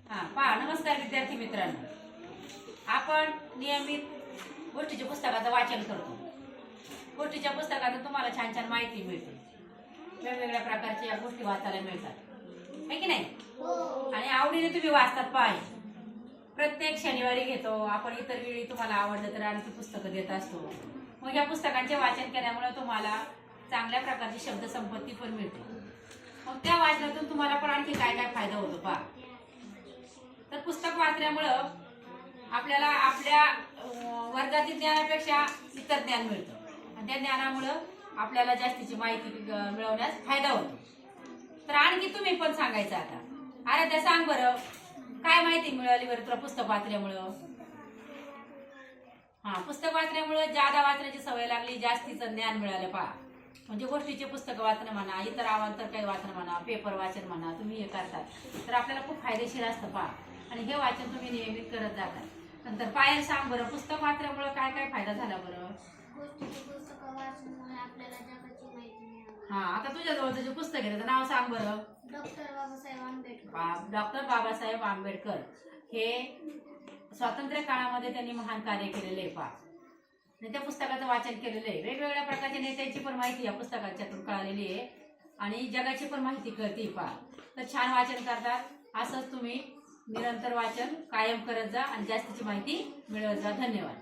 पहा, नमस्कार विद्यार्थी मित्रांनो. आपण नियमित गोष्टीच्या पुस्तकाचं वाचन करतो. गोष्टीच्या पुस्तकातून तुम्हाला छान छान माहिती मिळते. वेगवेगळ्या प्रकारच्या गोष्टी वाचायला मिळतात, है की नाही? आणि आवडीने तुम्ही वाचतात. पाय प्रत्येक शनिवारी घेतो आपण. इतर वेळी तुम्हाला आवडलं तर आणखी पुस्तकं देत असतो. मग या पुस्तकांचे वाचन केल्यामुळे तुम्हाला चांगल्या प्रकारची शब्द संपत्ती पण मिळते. मग त्या वाचनातून तुम्हाला पण आणखी काय काय फायदा होतो पहा. तर पुस्तक वाचल्यामुळं आपल्याला आपल्या वर्गातील ज्ञानापेक्षा इतर ज्ञान मिळतं आणि त्या ज्ञानामुळं आपल्याला जास्तीची माहिती मिळवण्यास फायदा होतो. तर आणखी तुम्ही पण सांगायचं आता. अरे त्या सांग बरं, काय माहिती मिळाली बरं तुला पुस्तक वाचल्यामुळं? पुस्तक वाचल्यामुळं ज्यादा वाचण्याची सवय लागली, जास्तीचं ज्ञान मिळालं पहा. म्हणजे गोष्टीचे पुस्तक वाचणं म्हणा, इतर अवांतर काही वाचणं म्हणा, पेपर वाचन म्हणा, तुम्ही हे करतात तर आपल्याला खूप फायदेशीर असतं पहा. आणि हे वाचन तुम्ही नियमित करत जाता. नंतर पायल सांग बरं, पुस्तक वाचल्यामुळं काय काय फायदा झाला बरं? गोष्टीचे पुस्तक वाचल्यामुळे आपल्याला जगाची माहिती मिळाली. आता तुझ्याजवळ जे पुस्तक आहे त्याचं नाव सांग बरं. डॉक्टर बाबासाहेब आंबेडकर. डॉक्टर बाबासाहेब आंबेडकर हे स्वातंत्र्य काळामध्ये त्यांनी महान कार्य केलेले आहे पहा. आणि त्या पुस्तकाचं वाचन केलेलं आहे. वेगवेगळ्या प्रकारच्या नेत्यांची पण माहिती या पुस्तकाच्यातून कळालेली आहे आणि जगाची पण माहिती कळते पहा. तर छान वाचन करतात. असंच तुम्ही निरंतर वाचन कायम करत जा आणि जास्तीची माहिती मिळवत जा. धन्यवाद.